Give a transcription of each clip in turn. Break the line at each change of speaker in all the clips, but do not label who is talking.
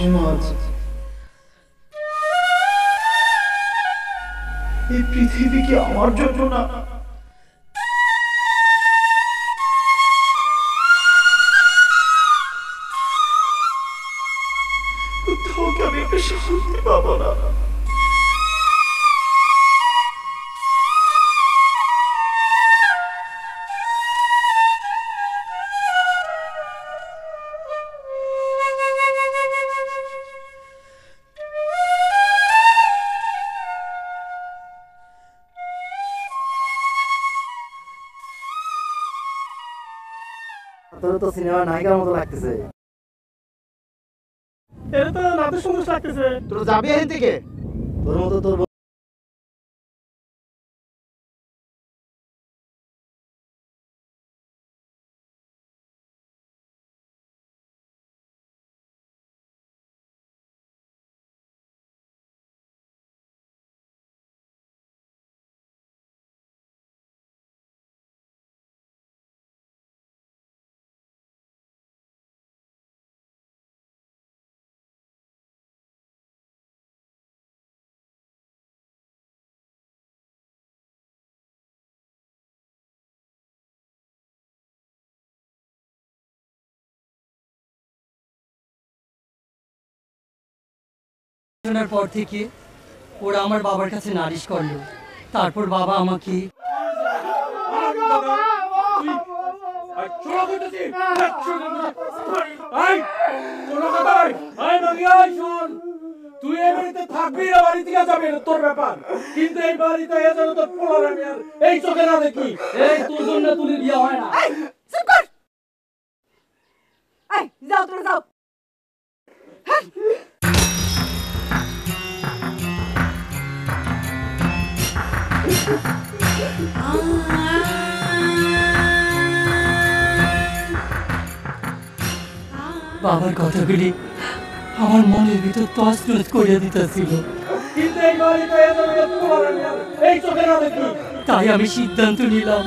সমাজ, এই পৃথিবী কি আমার জন্য না? কোথাও কি আমি একটা শান্তি পাবো না?
তোর তো সিনেমার নায়িকার মতো লাগতেছে।
এটা তো নাটক সঙ্গে লাগতেছে।
তোর যাবি এখান থেকে? তোর মতো তোর
পর থেকে ওরা আমার বাবার কাছে নালিশ করলো। তারপর বাবা আমাকে
তুই এই বাড়িতে থাকবি না, বাড়ি থেকে যাবি না, তোর ব্যাপার। কিন্তু এই বাড়িতে এসে তোর পোলার আমি আর এই চোখে না দেখি। এই তোর জন্য তুলি বিয়ে হয় না।
যাও তোরা যাও।
বাবার কথাগুলি আমার মনের ভিতর তছনছ করে দিতেছিল।
কিন্তু এই বাড়িতে এসে তোর পোলার আমি আর এই চোখে না দেখি।
তাই আমি সিদ্ধান্ত নিলাম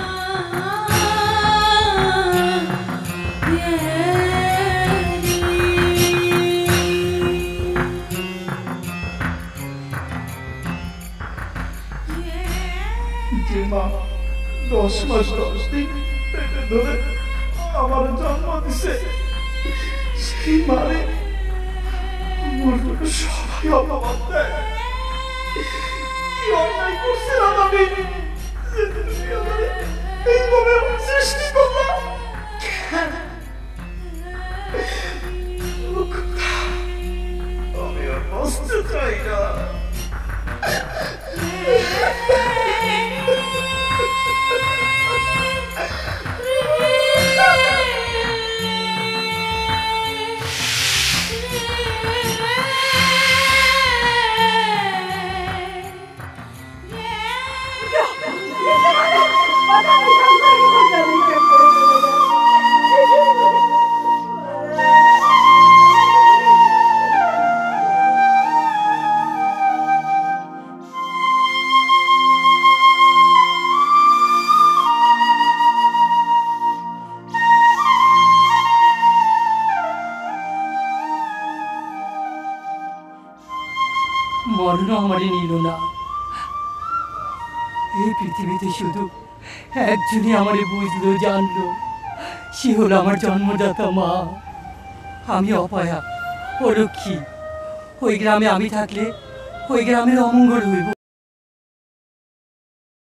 যে মা 10 মাস 10 দিন পেটে ধরে আমার জন্ম দিছে, সেই মারে আমার লোকে সবাই অপমান দেয়। কি অন্যায় করছিলাম আমি, যে তুমি আমারে এইভাবে সৃষ্টি করলা? আমি আর বাঁচতে চাই না।
মরণ আমারে নিল না। এই পৃথিবীতে শুধু একজনই আমারে বুঝলো, জানলো, সে হলো আমার জন্মদাতা মা। আমি অপয়া, ও লক্ষ্মী। ওই গ্রামে আমি থাকলে ওই গ্রামের অমঙ্গল হইব।